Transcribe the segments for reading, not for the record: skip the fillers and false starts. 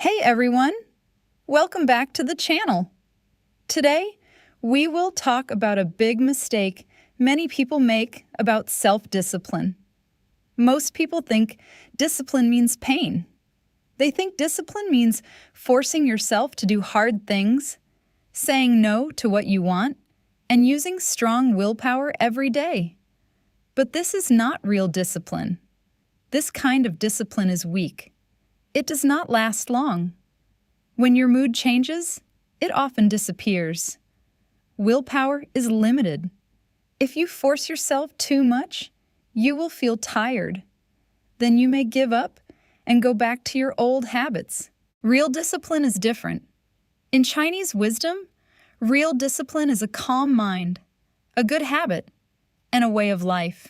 Hey everyone! Welcome back to the channel. Today, we will talk about a big mistake many people make about self-discipline. Most people think discipline means pain. They think discipline means forcing yourself to do hard things, saying no to what you want, and using strong willpower every day. But this is not real discipline. This kind of discipline is weak. It does not last long. When your mood changes, it often disappears. Willpower is limited. If you force yourself too much, you will feel tired. Then you may give up and go back to your old habits. Real discipline is different. In Chinese wisdom, real discipline is a calm mind, a good habit, and a way of life.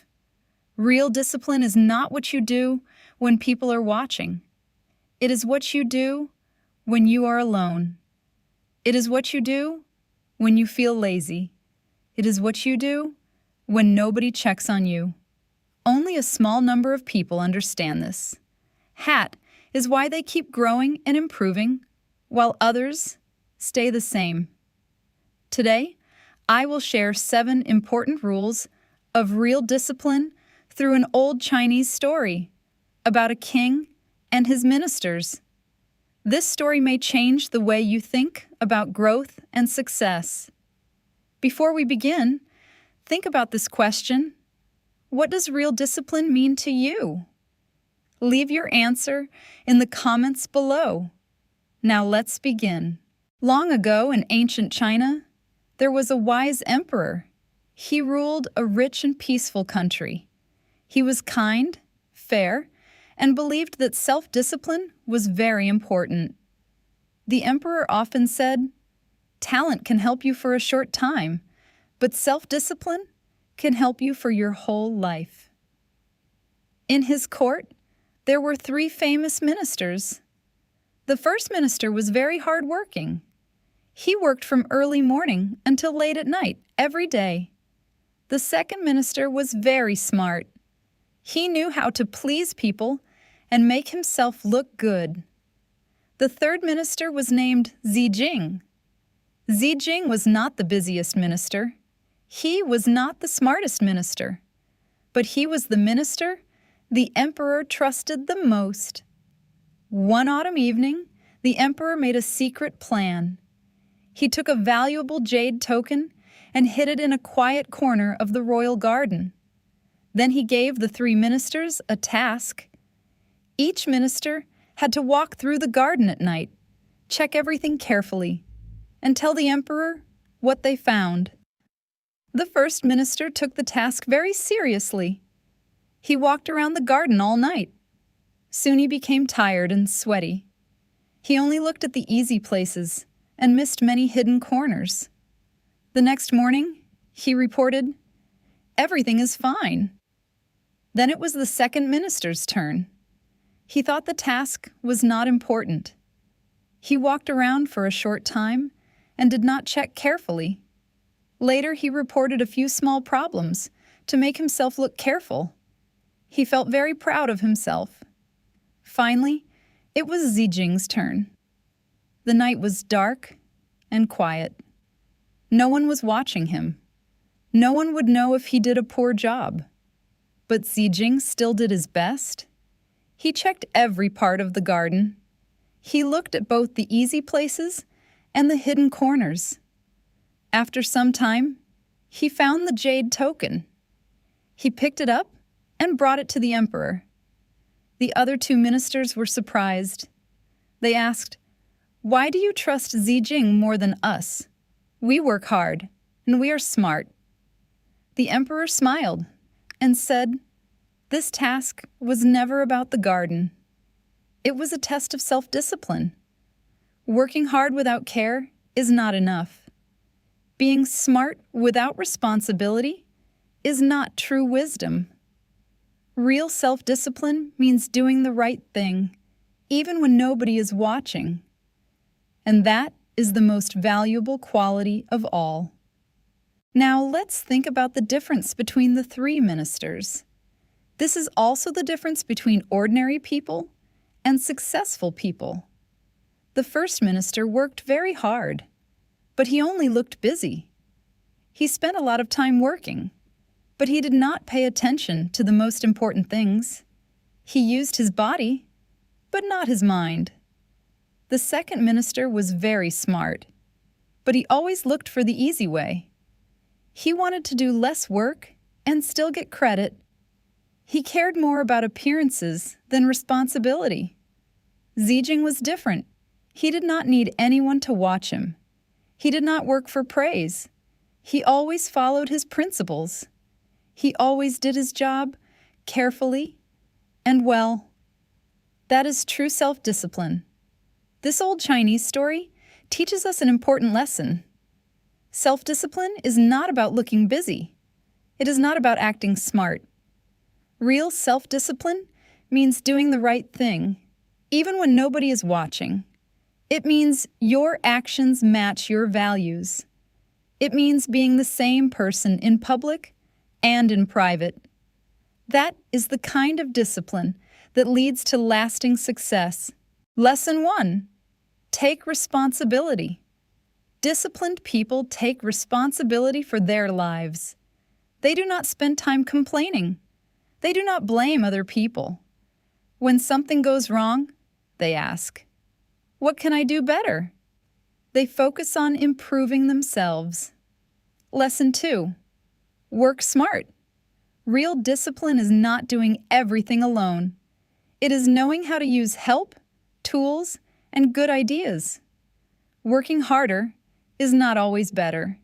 Real discipline is not what you do when people are watching. It is what you do when you are alone. It is what you do when you feel lazy. It is what you do when nobody checks on you. Only a small number of people understand this. That is why they keep growing and improving, while others stay the same. Today, I will share 7 important rules of real discipline through an old Chinese story about a king and his ministers. This story may change the way you think about growth and success. Before we begin, think about this question. What does real discipline mean to you? Leave your answer in the comments below. Now let's begin. Long ago in ancient China, there was a wise emperor. He ruled a rich and peaceful country. He was kind, fair, and believed that self-discipline was very important. The emperor often said, "Talent can help you for a short time, but self-discipline can help you for your whole life." In his court, there were 3 famous ministers. The first minister was very hardworking. He worked from early morning until late at night every day. The second minister was very smart. He knew how to please people and make himself look good. The third minister was named Zijing. Zijing was not the busiest minister. He was not the smartest minister. But he was the minister the emperor trusted the most. One autumn evening, the emperor made a secret plan. He took a valuable jade token and hid it in a quiet corner of the royal garden. Then he gave the 3 ministers a task. Each minister had to walk through the garden at night, check everything carefully, and tell the emperor what they found. The first minister took the task very seriously. He walked around the garden all night. Soon he became tired and sweaty. He only looked at the easy places and missed many hidden corners. The next morning, he reported, "Everything is fine." Then it was the second minister's turn. He thought the task was not important. He walked around for a short time and did not check carefully. Later, he reported a few small problems to make himself look careful. He felt very proud of himself. Finally, it was Zijing's turn. The night was dark and quiet. No one was watching him. No one would know if he did a poor job. But Zijing still did his best. He checked every part of the garden. He looked at both the easy places and the hidden corners. After some time, he found the jade token. He picked it up and brought it to the emperor. The other 2 ministers were surprised. They asked, "Why do you trust Zijing more than us? We work hard, and we are smart." The emperor smiled and said, "This task was never about the garden. It was a test of self-discipline. Working hard without care is not enough. Being smart without responsibility is not true wisdom. Real self-discipline means doing the right thing, even when nobody is watching. And that is the most valuable quality of all." Now let's think about the difference between the 3 ministers. This is also the difference between ordinary people and successful people. The first minister worked very hard, but he only looked busy. He spent a lot of time working, but he did not pay attention to the most important things. He used his body, but not his mind. The second minister was very smart, but he always looked for the easy way. He wanted to do less work and still get credit. He cared more about appearances than responsibility. Zijing was different. He did not need anyone to watch him. He did not work for praise. He always followed his principles. He always did his job carefully and well. That is true self-discipline. This old Chinese story teaches us an important lesson. Self-discipline is not about looking busy. It is not about acting smart. Real self-discipline means doing the right thing, even when nobody is watching. It means your actions match your values. It means being the same person in public and in private. That is the kind of discipline that leads to lasting success. Lesson 1. Take responsibility. Disciplined people take responsibility for their lives. They do not spend time complaining. They do not blame other people. When something goes wrong, they ask, "What can I do better?" They focus on improving themselves. Lesson 2. Work smart. Real discipline is not doing everything alone. It is knowing how to use help, tools, and good ideas. Working harder is not always better.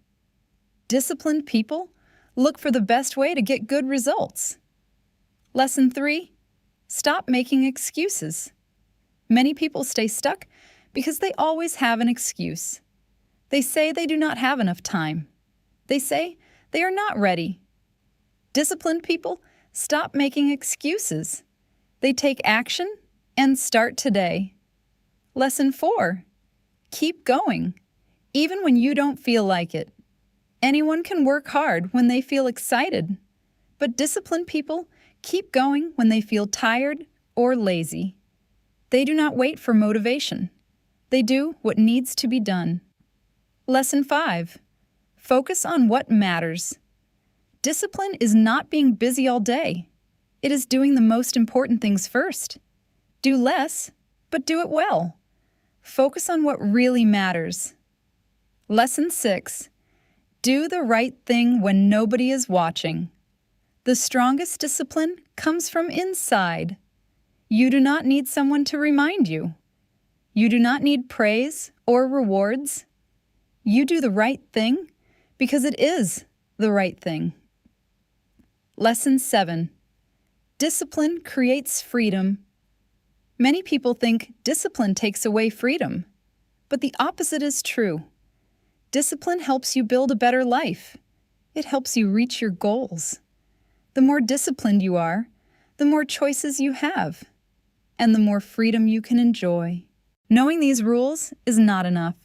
Disciplined people look for the best way to get good results. Lesson 3. Stop making excuses. Many people stay stuck because they always have an excuse. They say they do not have enough time. They say they are not ready. Disciplined people stop making excuses. They take action and start today. Lesson 4. Keep going, even when you don't feel like it. Anyone can work hard when they feel excited, but disciplined people keep going when they feel tired or lazy. They do not wait for motivation. They do what needs to be done. Lesson 5. Focus on what matters. Discipline is not being busy all day. It is doing the most important things first. Do less, but do it well. Focus on what really matters. Lesson 6. Do the right thing when nobody is watching. The strongest discipline comes from inside. You do not need someone to remind you. You do not need praise or rewards. You do the right thing because it is the right thing. Lesson 7. Discipline creates freedom. Many people think discipline takes away freedom, but the opposite is true. Discipline helps you build a better life. It helps you reach your goals. The more disciplined you are, the more choices you have, and the more freedom you can enjoy. Knowing these rules is not enough.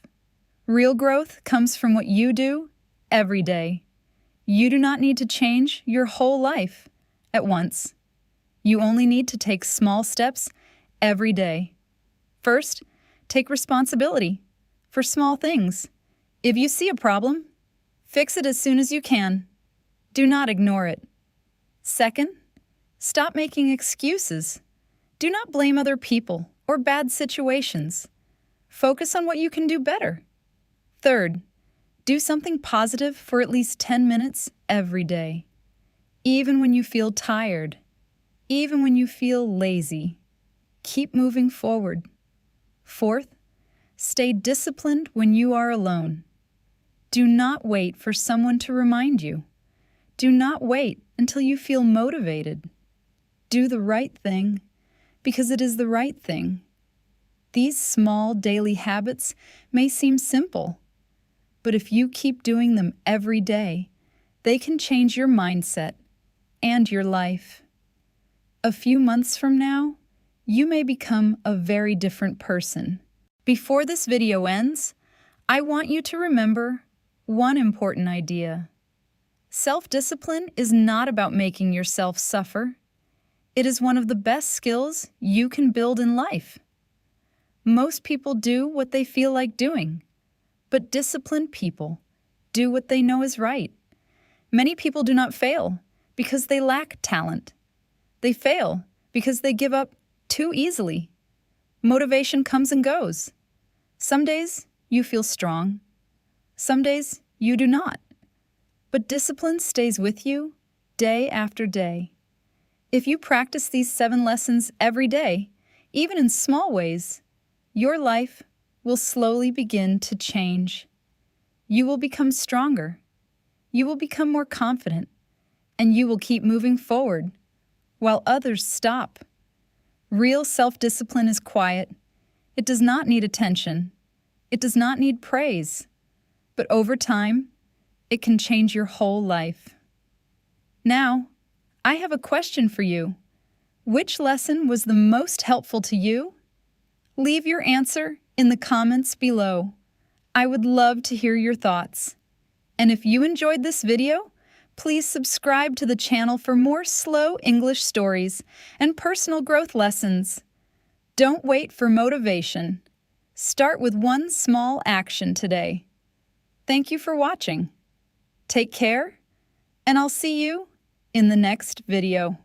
Real growth comes from what you do every day. You do not need to change your whole life at once. You only need to take small steps every day. First, take responsibility for small things. If you see a problem, fix it as soon as you can. Do not ignore it. Second, stop making excuses. Do not blame other people or bad situations. Focus on what you can do better. Third, do something positive for at least 10 minutes every day. Even when you feel tired, even when you feel lazy, keep moving forward. Fourth, stay disciplined when you are alone. Do not wait for someone to remind you. Do not wait until you feel motivated. Do the right thing because it is the right thing. These small daily habits may seem simple, but if you keep doing them every day, they can change your mindset and your life. A few months from now, you may become a very different person. Before this video ends, I want you to remember one important idea. Self-discipline is not about making yourself suffer. It is one of the best skills you can build in life. Most people do what they feel like doing, but disciplined people do what they know is right. Many people do not fail because they lack talent. They fail because they give up too easily. Motivation comes and goes. Some days you feel strong. Some days you do not. But discipline stays with you day after day. If you practice these 7 lessons every day, even in small ways, your life will slowly begin to change. You will become stronger. You will become more confident, and you will keep moving forward while others stop. Real self-discipline is quiet. It does not need attention. It does not need praise. But over time, it can change your whole life. Now, I have a question for you. Which lesson was the most helpful to you? Leave your answer in the comments below. I would love to hear your thoughts. And if you enjoyed this video, please subscribe to the channel for more slow English stories and personal growth lessons. Don't wait for motivation. Start with one small action today. Thank you for watching. Take care, and I'll see you in the next video.